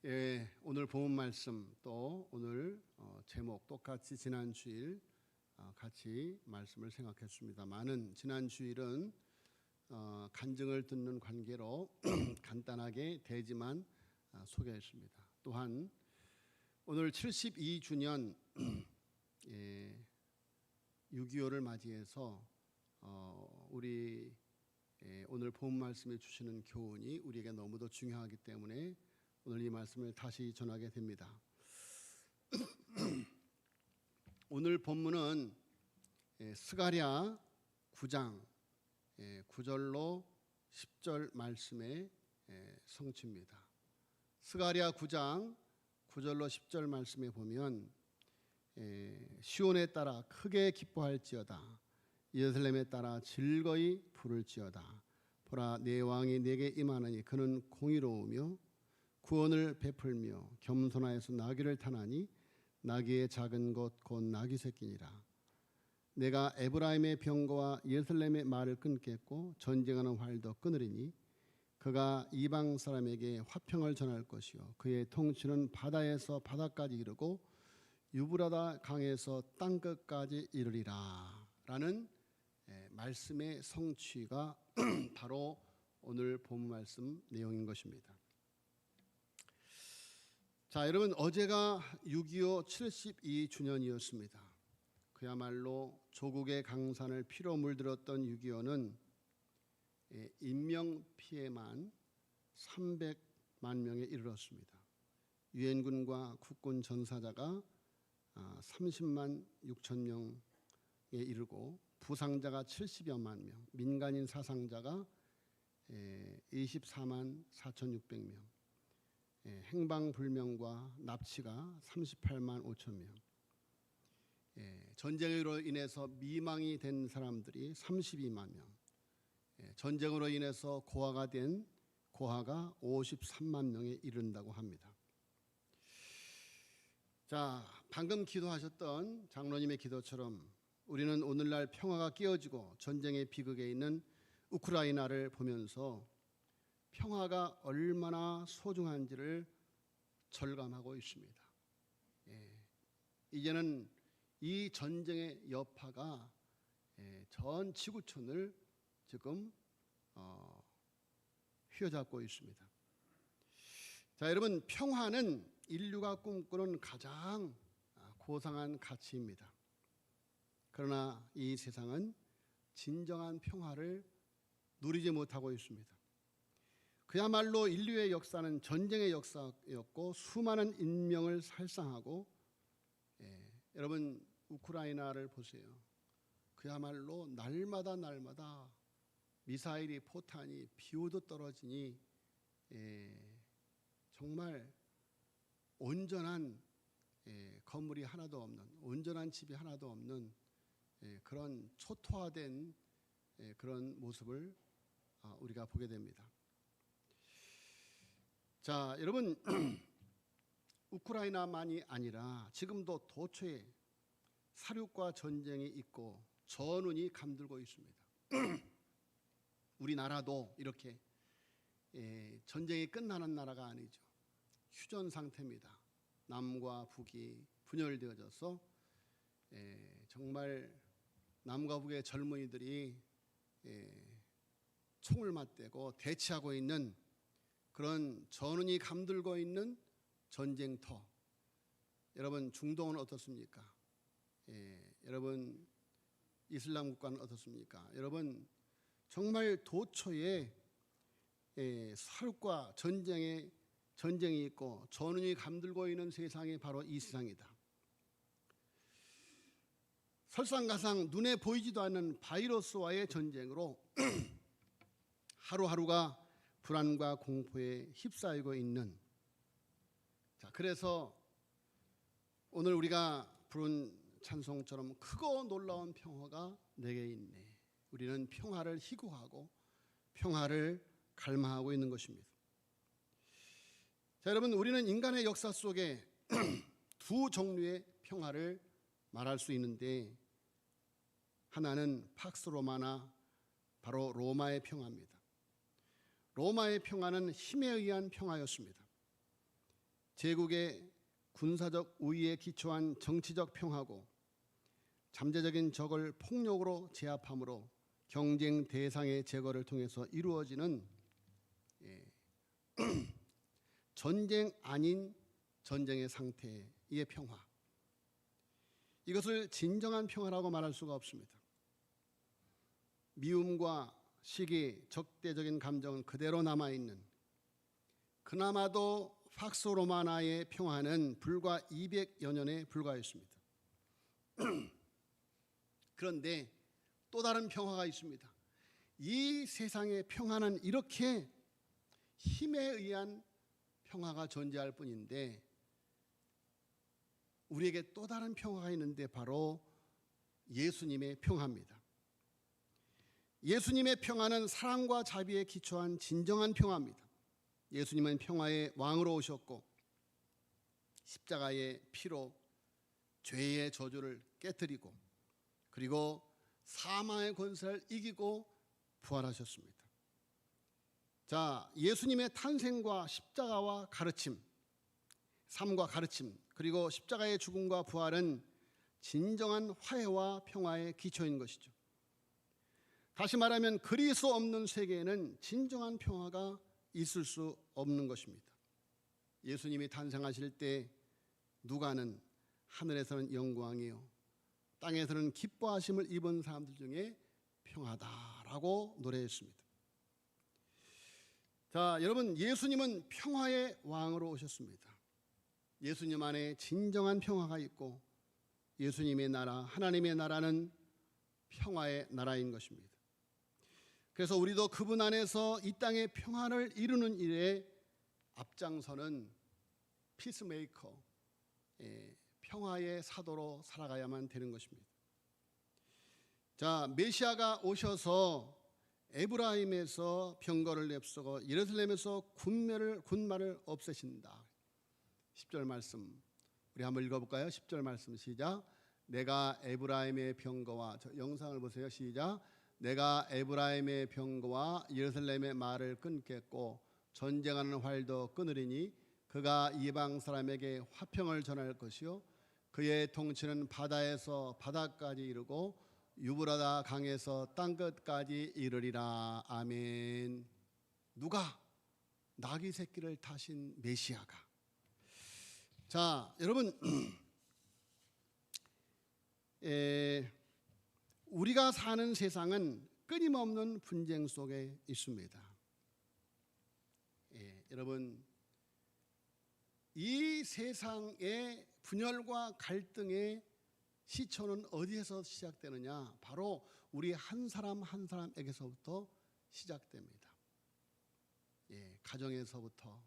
오늘 본문 말씀 또 오늘 제목 똑같이 지난 주일 같이 말씀을 생각했습니다만은 지난 주일은 간증을 듣는 관계로 간단하게 대지만 소개했습니다. 또한 오늘 72주년 6.25를 맞이해서 우리 오늘 본문 말씀에 주시는 교훈이 우리에게 너무도 중요하기 때문에 오늘 이 말씀을 다시 전하게 됩니다. 오늘 본문은 스가랴 9장 9절로 10절 말씀의 성취입니다. 스가랴 9장 9절로 10절 말씀에 보면 시온에 따라 크게 기뻐할지어다, 예루살렘에 따라 즐거이 부를지어다. 보라, 내 왕이 내게 임하느니 그는 공의로우며 구원을 베풀며 겸손하여서 나귀를 타나니 나귀의 작은 것 곧 나귀 새끼니라. 내가 에브라임의 병거와 예루살렘의 말을 끊겠고 전쟁하는 활도 끊으리니 그가 이방 사람에게 화평을 전할 것이요 그의 통치는 바다에서 바다까지 이르고 유브라다 강에서 땅끝까지 이르리라. 라는 말씀의 성취가 바로 오늘 본문 말씀 내용인 것입니다. 자, 여러분, 어제가 6.25 72주년이었습니다. 그야말로 조국의 강산을 피로 물들었던 6.25는 인명피해만 300만 명에 이르렀습니다. 유엔군과 국군 전사자가 30만 6천 명에 이르고 부상자가 70여만 명, 민간인 사상자가 24만 4,600명, 행방불명과 납치가 38만 5천 명, 전쟁으로 인해서 미망이 된 사람들이 32만 명, 전쟁으로 인해서 고아가 53만 명에 이른다고 합니다. 자, 방금 기도하셨던 장로님의 기도처럼 우리는 오늘날 평화가 깨어지고 전쟁의 비극에 있는 우크라이나를 보면서 평화가 얼마나 소중한지를 절감하고 있습니다. 이제는 이 전쟁의 여파가 전 지구촌을 지금 휘어잡고 있습니다. 자, 여러분, 평화는 인류가 꿈꾸는 가장 고상한 가치입니다. 그러나 이 세상은 진정한 평화를 누리지 못하고 있습니다. 그야말로 인류의 역사는 전쟁의 역사였고 수많은 인명을 살상하고 여러분, 우크라이나를 보세요. 그야말로 날마다 미사일이 포탄이 비오듯 떨어지니 정말 온전한 건물이 하나도 없는, 온전한 집이 하나도 없는 그런 초토화된 그런 모습을 우리가 보게 됩니다. 자, 여러분, 우크라이나만이 아니라 지금도 도처에 사륙과 전쟁이 있고 전운이 감돌고 있습니다. 우리나라도 이렇게 전쟁이 끝나는 나라가 아니죠. 휴전 상태입니다. 남과 북이 분열되어져서 정말 남과 북의 젊은이들이 총을 맞대고 대치하고 있는 그런 전운이 감돌고 있는 전쟁터. 여러분, 중동은 어떻습니까? 여러분, 이슬람 국가는 어떻습니까? 여러분, 정말 도처에 사륙과 전쟁이 있고 전운이 감돌고 있는 세상이 바로 이 세상이다. 설상가상 눈에 보이지도 않는 바이러스와의 전쟁으로 하루하루가 불안과 공포에 휩싸이고 있는, 자, 그래서 오늘 우리가 부른 찬송처럼 크고 놀라운 평화가 내게 있네. 우리는 평화를 희구하고 평화를 갈망하고 있는 것입니다. 자, 여러분, 우리는 인간의 역사 속에 두 종류의 평화를 말할 수 있는데 하나는 팍스 로마나 바로 로마의 평화입니다. 로마의 평화는 힘에 의한 평화였습니다. 제국의 군사적 우위에 기초한 정치적 평화고 잠재적인 적을 폭력으로 제압함으로 경쟁 대상의 제거를 통해서 이루어지는 전쟁 아닌 전쟁의 상태의 평화. 이것을 진정한 평화라고 말할 수가 없습니다. 미움과 시기, 적대적인 감정은 그대로 남아있는, 그나마도 팍스 로마나의 평화는 불과 200여 년에 불과했습니다. 그런데 또 다른 평화가 있습니다. 이 세상의 평화는 이렇게 힘에 의한 평화가 존재할 뿐인데 우리에게 또 다른 평화가 있는데 바로 예수님의 평화입니다. 예수님의 평화는 사랑과 자비에 기초한 진정한 평화입니다. 예수님은 평화의 왕으로 오셨고 십자가의 피로 죄의 저주를 깨뜨리고 그리고 사망의 권세를 이기고 부활하셨습니다. 자, 예수님의 탄생과 십자가와 가르침, 삶과 가르침, 그리고 십자가의 죽음과 부활은 진정한 화해와 평화의 기초인 것이죠. 다시 말하면 그리스도 없는 세계에는 진정한 평화가 있을 수 없는 것입니다. 예수님이 탄생하실 때 누가는 하늘에서는 영광이요 땅에서는 기뻐하심을 입은 사람들 중에 평화다라고 노래했습니다. 자, 여러분, 예수님은 평화의 왕으로 오셨습니다. 예수님 안에 진정한 평화가 있고 예수님의 나라, 하나님의 나라는 평화의 나라인 것입니다. 그래서 우리도 그분 안에서 이 땅의 평화를 이루는 일에 앞장서는 피스메이커, 평화의 사도로 살아가야만 되는 것입니다. 자, 메시아가 오셔서 에브라임에서 병거를 냅쓰고 예루살렘에서 군마를 없애신다. 10절 말씀 우리 한번 읽어볼까요? 10절 말씀 시작. 내가 에브라임의 병거와, 저 영상을 보세요. 시작. 내가 에브라임의 병거와 예루살렘의 말을 끊겠고 전쟁하는 활도 끊으리니 그가 이방 사람에게 화평을 전할 것이요 그의 통치는 바다에서 바다까지 이르고 유브라다 강에서 땅끝까지 이르리라. 아멘. 누가? 나귀 새끼를 타신 메시아가. 자, 여러분, 우리가 사는 세상은 끊임없는 분쟁 속에 있습니다. 여러분, 이 세상의 분열과 갈등의 시초는 어디에서 시작되느냐? 바로 우리 한 사람 한 사람에게서부터 시작됩니다. 가정에서부터,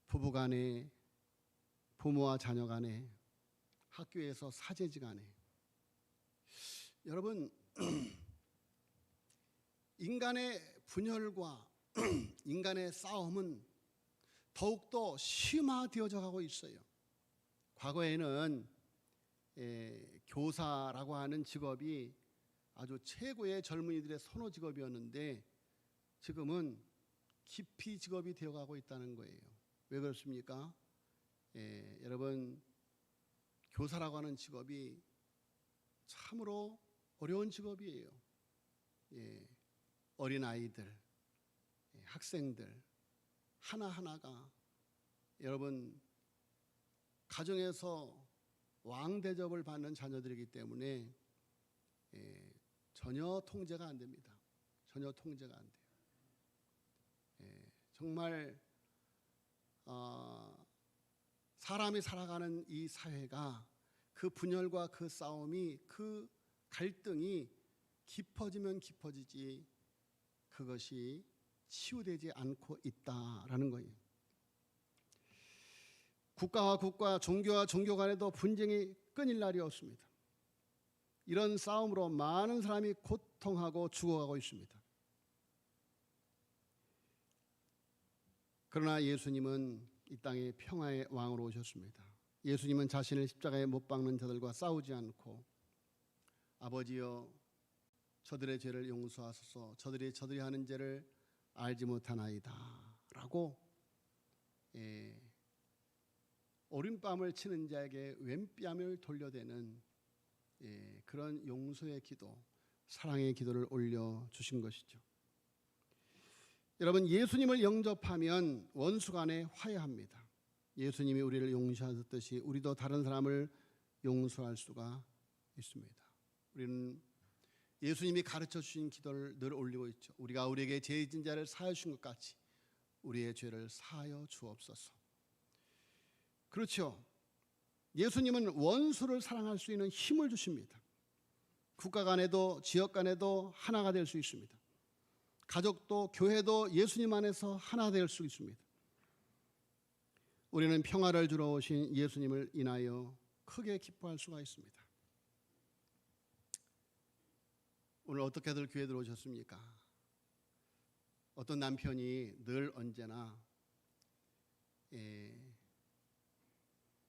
부부간에, 부모와 자녀 간에, 학교에서 사제지 간에. 여러분, 인간의 분열과 인간의 싸움은 더욱더 심화되어져 가고 있어요. 과거에는 교사라고 하는 직업이 아주 최고의 젊은이들의 선호 직업이었는데 지금은 기피 직업이 되어가고 있다는 거예요. 왜 그렇습니까? 여러분, 교사라고 하는 직업이 참으로 어려운 직업이에요. 어린아이들, 학생들 하나하나가 여러분 가정에서 왕 대접을 받는 자녀들이기 때문에 전혀 통제가 안 됩니다. 전혀 통제가 안 돼요. 정말 사람이 살아가는 이 사회가 그 분열과 그 싸움이, 그 갈등이 깊어지면 깊어지지 그것이 치유되지 않고 있다라는 거예요. 국가와 국가, 종교와 종교 간에도 분쟁이 끊일 날이 없습니다. 이런 싸움으로 많은 사람이 고통하고 죽어가고 있습니다. 그러나 예수님은 이 땅에 평화의 왕으로 오셨습니다. 예수님은 자신을 십자가에 못 박는 자들과 싸우지 않고 아버지여 저들의 죄를 용서하소서, 저들이 하는 죄를 알지 못하나이다 라고 오른뺨을 치는 자에게 왼뺨을 돌려대는 그런 용서의 기도, 사랑의 기도를 올려주신 것이죠. 여러분, 예수님을 영접하면 원수 간에 화해합니다. 예수님이 우리를 용서하셨듯이 우리도 다른 사람을 용서할 수가 있습니다. 우리는 예수님이 가르쳐 주신 기도를 늘 올리고 있죠. 우리가 우리에게 죄 지은 자를 사하여 주신 것 같이 우리의 죄를 사하여 주옵소서. 그렇죠. 예수님은 원수를 사랑할 수 있는 힘을 주십니다. 국가 간에도 지역 간에도 하나가 될 수 있습니다. 가족도 교회도 예수님 안에서 하나 될 수 있습니다. 우리는 평화를 주러 오신 예수님을 인하여 크게 기뻐할 수가 있습니다. 오늘 어떻게들 교회 들어오셨습니까? 어떤 남편이 늘 언제나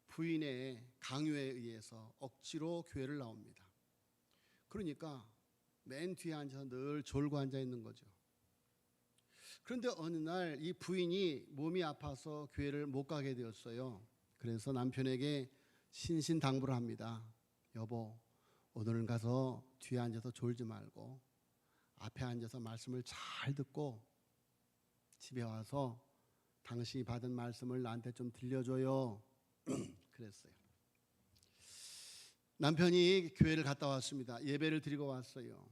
부인의 강요에 의해서 억지로 교회를 나옵니다. 그러니까 맨 뒤에 앉아서 늘 졸고 앉아 있는 거죠. 그런데 어느 날 이 부인이 몸이 아파서 교회를 못 가게 되었어요. 그래서 남편에게 신신당부를 합니다. 여보, 오늘은 가서 뒤에 앉아서 졸지 말고 앞에 앉아서 말씀을 잘 듣고 집에 와서 당신이 받은 말씀을 나한테 좀 들려줘요. 그랬어요. 남편이 교회를 갔다 왔습니다. 예배를 드리고 왔어요.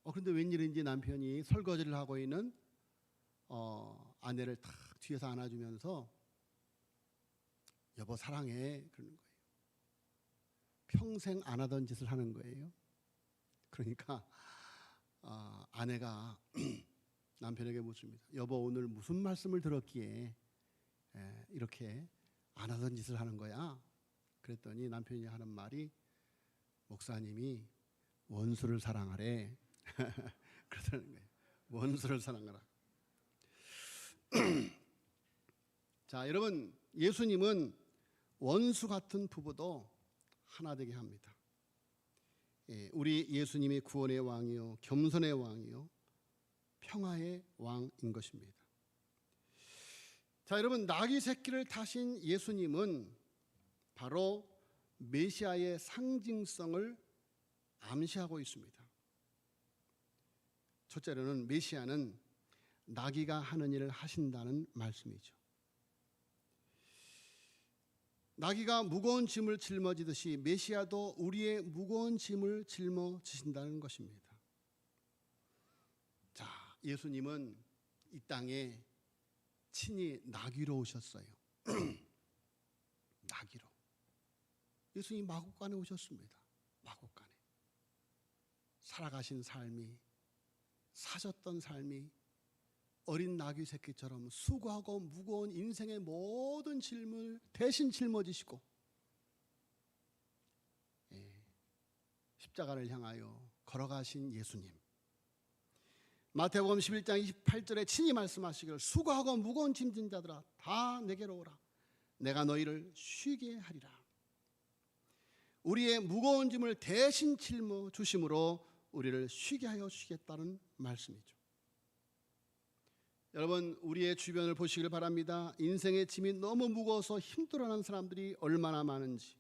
그런데 웬일인지 남편이 설거지를 하고 있는 아내를 탁 뒤에서 안아주면서 여보 사랑해 그러는 거예요. 평생 안 하던 짓을 하는 거예요. 그러니까 아내가 남편에게 묻습니다. 여보 오늘 무슨 말씀을 들었기에 이렇게 안 하던 짓을 하는 거야? 그랬더니 남편이 하는 말이 목사님이 원수를 사랑하래. 그러더라는 거예요. 원수를 사랑하라. 자, 여러분, 예수님은 원수 같은 부부도 하나 되게 합니다. 우리 예수님이 구원의 왕이요, 겸손의 왕이요, 평화의 왕인 것입니다. 자, 여러분, 나귀 새끼를 타신 예수님은 바로 메시아의 상징성을 암시하고 있습니다. 첫째로는 메시아는 나귀가 하는 일을 하신다는 말씀이죠. 나귀가 무거운 짐을 짊어지듯이 메시아도 우리의 무거운 짐을 짊어지신다는 것입니다. 자, 예수님은 이 땅에 친히 나귀로 오셨어요. 나귀로. 예수님 마국간에 오셨습니다. 마국간에. 살아가신 삶이, 사셨던 삶이 어린 나귀 새끼처럼 수고하고 무거운 인생의 모든 짐을 대신 짊어지시고 십자가를 향하여 걸어가신 예수님. 마태복음 11장 28절에 친히 말씀하시기를 수고하고 무거운 짐진 자들아 다 내게로 오라. 내가 너희를 쉬게 하리라. 우리의 무거운 짐을 대신 짊어주심으로 우리를 쉬게 하여 주시겠다는 말씀이죠. 여러분, 우리의 주변을 보시길 바랍니다. 인생의 짐이 너무 무거워서 힘들어하는 사람들이 얼마나 많은지.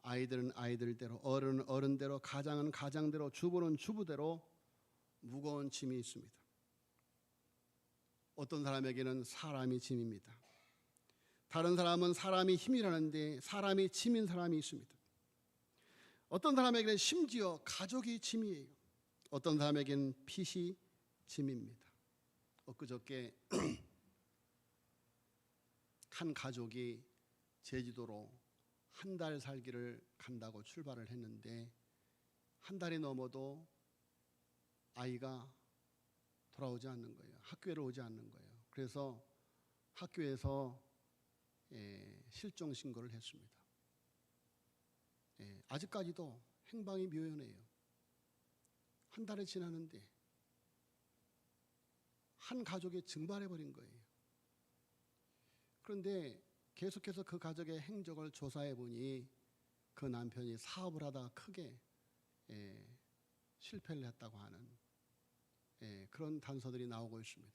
아이들은 아이들대로, 어른은 어른대로, 가장은 가장대로, 주부는 주부대로 무거운 짐이 있습니다. 어떤 사람에게는 사람이 짐입니다. 다른 사람은 사람이 힘이라는데 사람이 짐인 사람이 있습니다. 어떤 사람에게는 심지어 가족이 짐이에요. 어떤 사람에게는 핏이 짐입니다. 엊그저께 한 가족이 제주도로 한 달 살기를 간다고 출발을 했는데 한 달이 넘어도 아이가 돌아오지 않는 거예요. 학교에 오지 않는 거예요. 그래서 학교에서 실종 신고를 했습니다. 아직까지도 행방이 묘연해요. 한 달이 지났는데 한 가족이 증발해버린 거예요. 그런데 계속해서 그 가족의 행적을 조사해 보니 그 남편이 사업을 하다가 크게 실패를 했다고 하는 그런 단서들이 나오고 있습니다.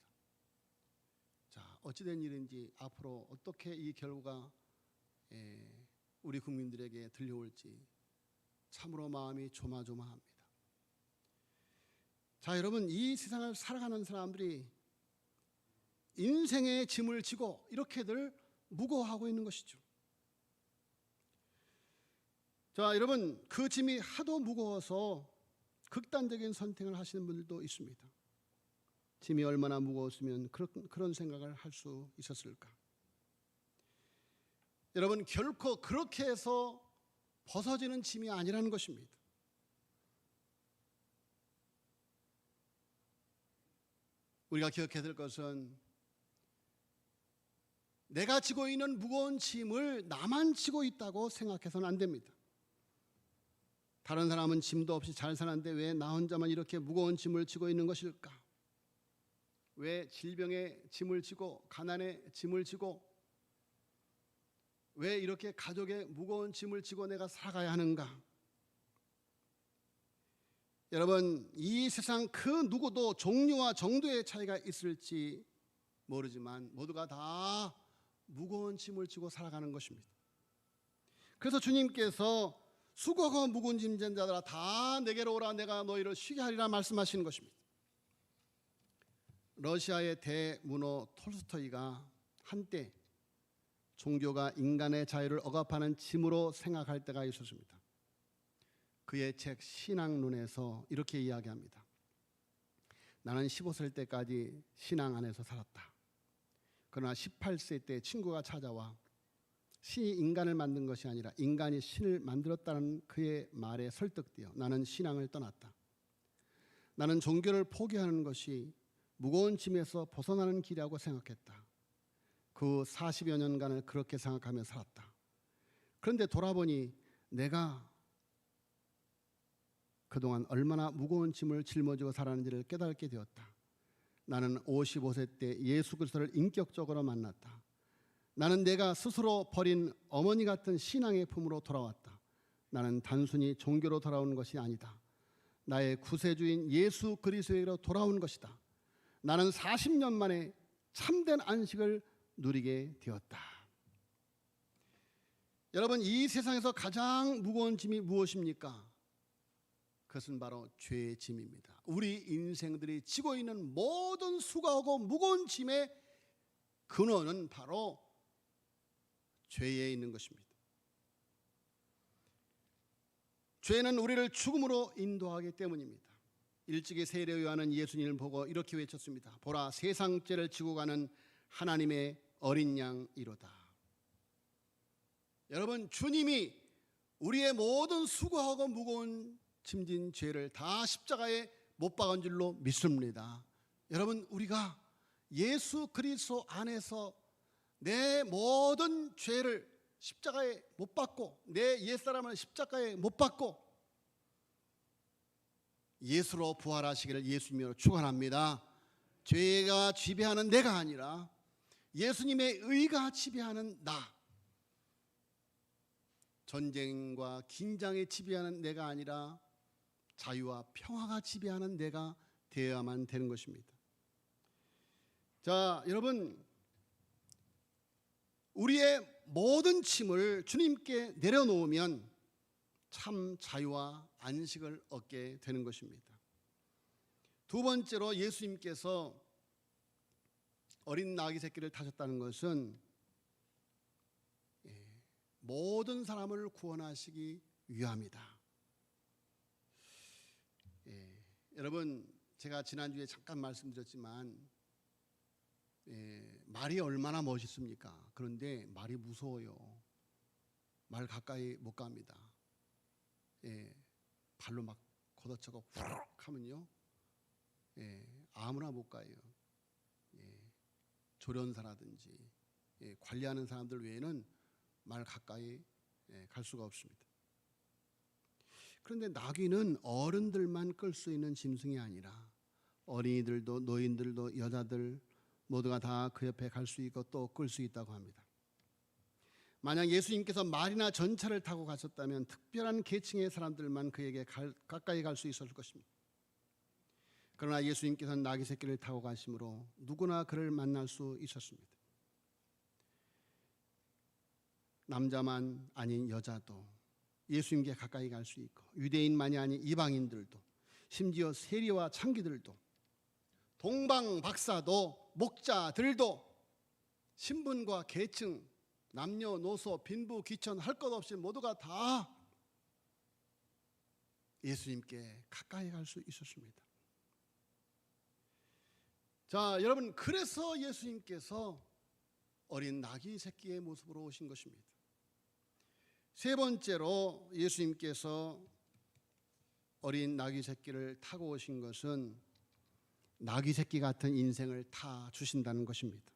자, 어찌된 일인지 앞으로 어떻게 이 결과가 우리 국민들에게 들려올지 참으로 마음이 조마조마합니다. 자, 여러분, 이 세상을 살아가는 사람들이 인생의 짐을 지고 이렇게들 무거워하고 있는 것이죠. 자, 여러분, 그 짐이 하도 무거워서 극단적인 선택을 하시는 분들도 있습니다. 짐이 얼마나 무거웠으면 그런 생각을 할 수 있었을까? 여러분, 결코 그렇게 해서 벗어지는 짐이 아니라는 것입니다. 우리가 기억해야 될 것은 내가 지고 있는 무거운 짐을 나만 지고 있다고 생각해서는 안 됩니다. 다른 사람은 짐도 없이 잘 사는데 왜 나 혼자만 이렇게 무거운 짐을 지고 있는 것일까? 왜 질병의 짐을 지고 가난의 짐을 지고 왜 이렇게 가족의 무거운 짐을 지고 내가 살아가야 하는가? 여러분, 이 세상 그 누구도 종류와 정도의 차이가 있을지 모르지만 모두가 다 무거운 짐을 지고 살아가는 것입니다. 그래서 주님께서 수고하고 무거운 짐진 자들아 다 내게로 오라 내가 너희를 쉬게 하리라 말씀하시는 것입니다. 러시아의 대문호 톨스토이가 한때 종교가 인간의 자유를 억압하는 짐으로 생각할 때가 있었습니다. 그의 책 신앙론에서 이렇게 이야기합니다. 나는 15살 때까지 신앙 안에서 살았다. 그러나 18세 때 친구가 찾아와 신이 인간을 만든 것이 아니라 인간이 신을 만들었다는 그의 말에 설득되어 나는 신앙을 떠났다. 나는 종교를 포기하는 것이 무거운 짐에서 벗어나는 길이라고 생각했다. 그 40여 년간을 그렇게 생각하며 살았다. 그런데 돌아보니 내가 그동안 얼마나 무거운 짐을 짊어지고 살았는지를 깨닫게 되었다. 나는 55세 때 예수 그리스도를 인격적으로 만났다. 나는 내가 스스로 버린 어머니 같은 신앙의 품으로 돌아왔다. 나는 단순히 종교로 돌아온 것이 아니다. 나의 구세주인 예수 그리스도에게로 돌아온 것이다. 나는 40년 만에 참된 안식을 누리게 되었다. 여러분, 이 세상에서 가장 무거운 짐이 무엇입니까? 그것은 바로 죄의 짐입니다. 우리 인생들이 지고 있는 모든 수고하고 무거운 짐의 근원은 바로 죄에 있는 것입니다. 죄는 우리를 죽음으로 인도하기 때문입니다. 일찍이 세례 요한은 예수님을 보고 이렇게 외쳤습니다. 보라, 세상 죄를 지고 가는 하나님의 어린 양이로다. 여러분, 주님이 우리의 모든 수고하고 무거운 짐진 죄를 다 십자가에 못 박은 줄로 믿습니다. 여러분, 우리가 예수 그리스도 안에서 내 모든 죄를 십자가에 못 박고 내 옛사람을 십자가에 못 박고 예수로 부활하시기를 예수님으로 축원합니다. 죄가 지배하는 내가 아니라 예수님의 의가 지배하는 나, 전쟁과 긴장에 지배하는 내가 아니라 자유와 평화가 지배하는 내가 되어야만 되는 것입니다. 자, 여러분, 우리의 모든 짐을 주님께 내려놓으면 참 자유와 안식을 얻게 되는 것입니다. 두 번째로 예수님께서 어린 나귀 새끼를 타셨다는 것은 모든 사람을 구원하시기 위함이다. 여러분, 제가 지난주에 잠깐 말씀드렸지만 말이 얼마나 멋있습니까? 그런데 말이 무서워요. 말 가까이 못 갑니다. 발로 막 걷어차고 후룩 하면요, 아무나 못 가요. 조련사라든지 관리하는 사람들 외에는 말 가까이 갈 수가 없습니다. 그런데 나귀는 어른들만 끌 수 있는 짐승이 아니라 어린이들도 노인들도 여자들 모두가 다 그 옆에 갈 수 있고 또 끌 수 있다고 합니다. 만약 예수님께서 말이나 전차를 타고 가셨다면 특별한 계층의 사람들만 그에게 가까이 갈 수 있었을 것입니다. 그러나 예수님께서는 나귀 새끼를 타고 가심으로 누구나 그를 만날 수 있었습니다. 남자만 아닌 여자도 예수님께 가까이 갈 수 있고, 유대인만이 아닌 이방인들도, 심지어 세리와 창기들도, 동방박사도, 목자들도, 신분과 계층, 남녀노소, 빈부, 귀천 할 것 없이 모두가 다 예수님께 가까이 갈 수 있었습니다. 자, 여러분, 그래서 예수님께서 어린 나귀 새끼의 모습으로 오신 것입니다. 세 번째로 예수님께서 어린 나귀 새끼를 타고 오신 것은 나귀 새끼 같은 인생을 타 주신다는 것입니다.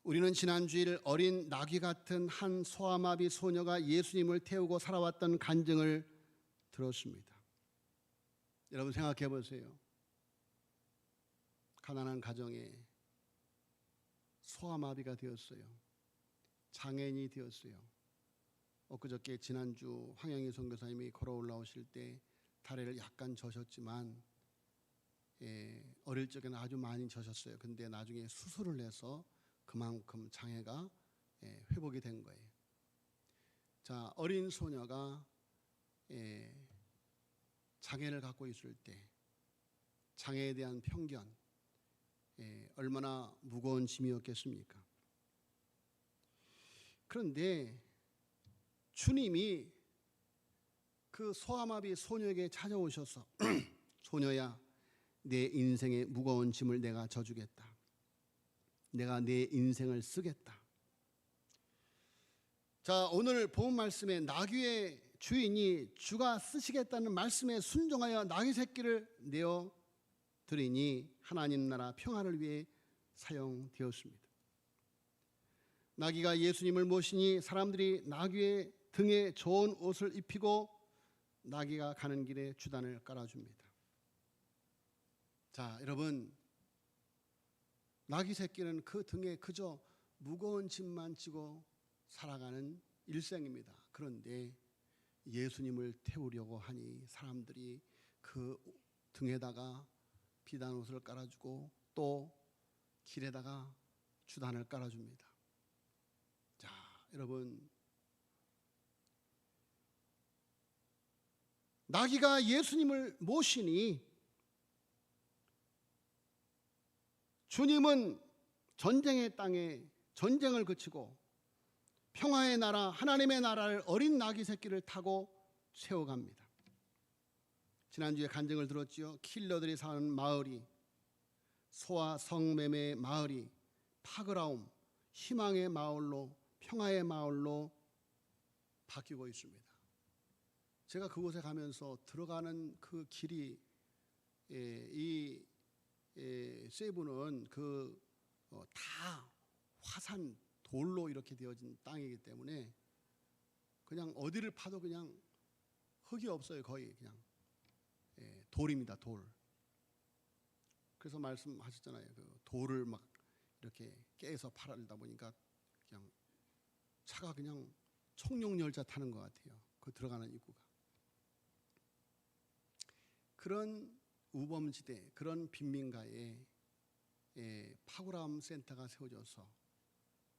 우리는 지난주일 어린 나귀 같은 한 소아마비 소녀가 예수님을 태우고 살아왔던 간증을 들었습니다. 여러분 생각해 보세요. 가난한 가정에 소아마비가 되었어요. 장애인이 되었어요. 엊그저께 지난주 황영희 선교사님이 걸어 올라오실 때 다리를 약간 저셨지만 어릴 적에는 아주 많이 저셨어요. 근데 나중에 수술을 해서 그만큼 장애가 회복이 된 거예요. 자, 어린 소녀가 장애를 갖고 있을 때 장애에 대한 편견 얼마나 무거운 짐이었겠습니까? 그런데 주님이 그 소아마비 소녀에게 찾아오셔서 소녀야, 내 인생의 무거운 짐을 내가 져주겠다. 내가 내 인생을 쓰겠다. 자, 오늘 본 말씀에 나귀의 주인이 주가 쓰시겠다는 말씀에 순종하여 나귀 새끼를 내어 드리니 하나님 나라 평안을 위해 사용되었습니다. 나귀가 예수님을 모시니 사람들이 나귀의 등에 좋은 옷을 입히고 나귀가 가는 길에 주단을 깔아줍니다. 자, 여러분, 나귀 새끼는 그 등에 그저 무거운 짐만 지고 살아가는 일생입니다. 그런데 예수님을 태우려고 하니 사람들이 그 등에다가 비단 옷을 깔아주고 또 길에다가 주단을 깔아줍니다. 자, 여러분, 나귀가 예수님을 모시니 주님은 전쟁의 땅에 전쟁을 그치고 평화의 나라, 하나님의 나라를 어린 나귀 새끼를 타고 세워갑니다. 지난주에 간증을 들었지요. 킬러들이 사는 마을이, 소아 성매매의 마을이 파그라움, 희망의 마을로, 평화의 마을로 바뀌고 있습니다. 제가 그곳에 가면서 들어가는 그 길이 이 세부는 다 화산 돌로 이렇게 되어진 땅이기 때문에 그냥 어디를 파도 그냥 흙이 없어요. 거의 그냥 돌입니다. 돌. 그래서 말씀하셨잖아요. 그 돌을 막 이렇게 깨서 팔다 보니까 그냥 차가 그냥 청룡열차 타는 것 같아요. 그 들어가는 입구가. 그런 우범지대, 그런 빈민가에 파구람 센터가 세워져서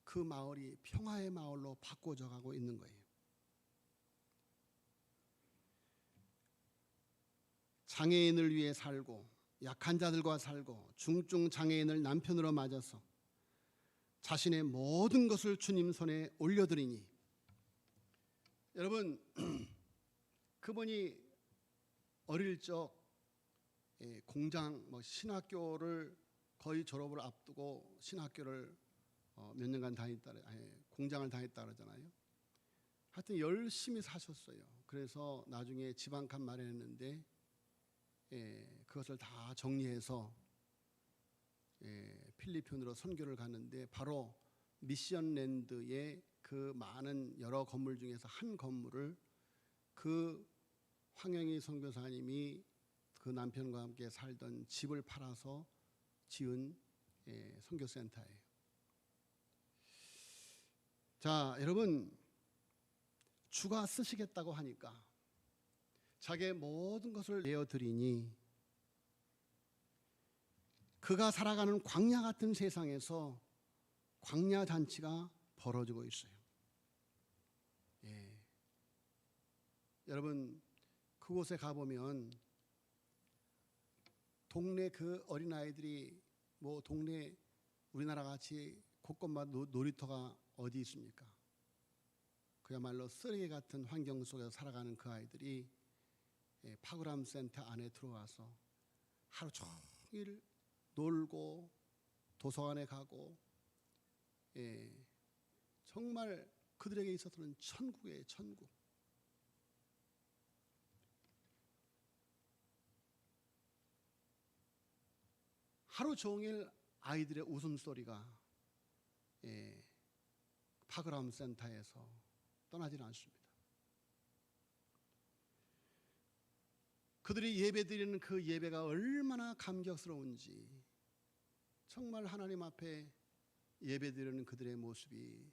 그 마을이 평화의 마을로 바꿔져 가고 있는 거예요. 장애인을 위해 살고 약한 자들과 살고 중증 장애인을 남편으로 맞아서 자신의 모든 것을 주님 손에 올려드리니, 여러분 그분이 어릴 적 공장 신학교를 거의 졸업을 앞두고 신학교를 몇 년간 다녔다, 공장을 다녔다 그러잖아요. 하여튼 열심히 사셨어요. 그래서 나중에 집 한 칸 마련했는데 그것을 다 정리해서 필리핀으로 선교를 갔는데 바로 미션랜드의 그 많은 여러 건물 중에서 한 건물을 그 황영희 선교사님이 그 남편과 함께 살던 집을 팔아서 지은 선교센터예요. 자, 여러분, 주가 쓰시겠다고 하니까 자기의 모든 것을 내어드리니 그가 살아가는 광야 같은 세상에서 광야 잔치가 벌어지고 있어요. 예. 여러분 그곳에 가보면 동네 그 어린아이들이 뭐 동네 우리나라 같이 곳곳마다 놀이터가 어디 있습니까? 그야말로 쓰레기 같은 환경 속에서 살아가는 그 아이들이 파그람 센터 안에 들어와서 하루 종일 놀고 도서관에 가고 정말 그들에게 있어서는 천국이에요. 천국. 하루 종일 아이들의 웃음소리가 파그람 센터에서 떠나질 않습니다. 그들이 예배드리는 그 예배가 얼마나 감격스러운지 정말 하나님 앞에 예배드리는 그들의 모습이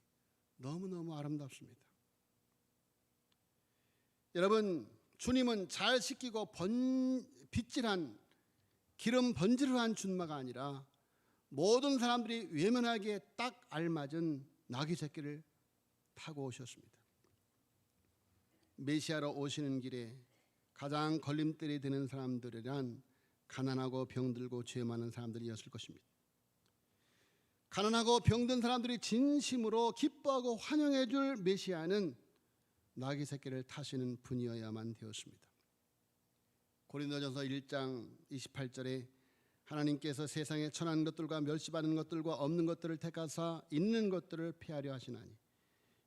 너무너무 아름답습니다. 여러분 주님은 잘 씻기고 빗질한 기름 번지르한 준마가 아니라 모든 사람들이 외면하기에 딱 알맞은 나귀 새끼를 타고 오셨습니다. 메시아로 오시는 길에 가장 걸림돌이 되는 사람들이란 가난하고 병들고 죄 많은 사람들이었을 것입니다. 가난하고 병든 사람들이 진심으로 기뻐하고 환영해 줄 메시아는 나귀 새끼를 타시는 분이어야만 되었습니다. 고린도전서 1장 28절에 하나님께서 세상에 천한 것들과 멸시받는 것들과 없는 것들을 택하사 있는 것들을 폐하려 하시나니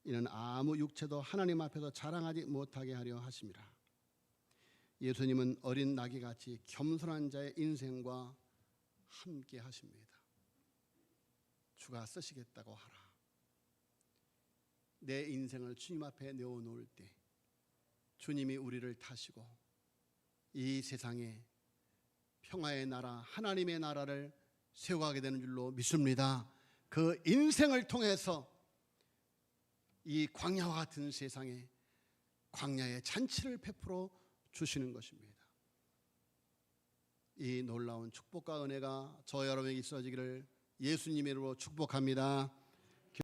이는 아무 육체도 하나님 앞에서 자랑하지 못하게 하려 하심이라. 예수님은 어린 나귀같이 겸손한 자의 인생과 함께 하십니다. 주가 쓰시겠다고 하라. 내 인생을 주님 앞에 내어놓을 때 주님이 우리를 타시고 이 세상에 평화의 나라 하나님의 나라를 세워가게 되는 줄로 믿습니다. 그 인생을 통해서 이 광야와 같은 세상에 광야의 잔치를 베풀어 주시는 것입니다. 이 놀라운 축복과 은혜가 저 여러분에게 있어지기를 예수님의 이름으로 축복합니다.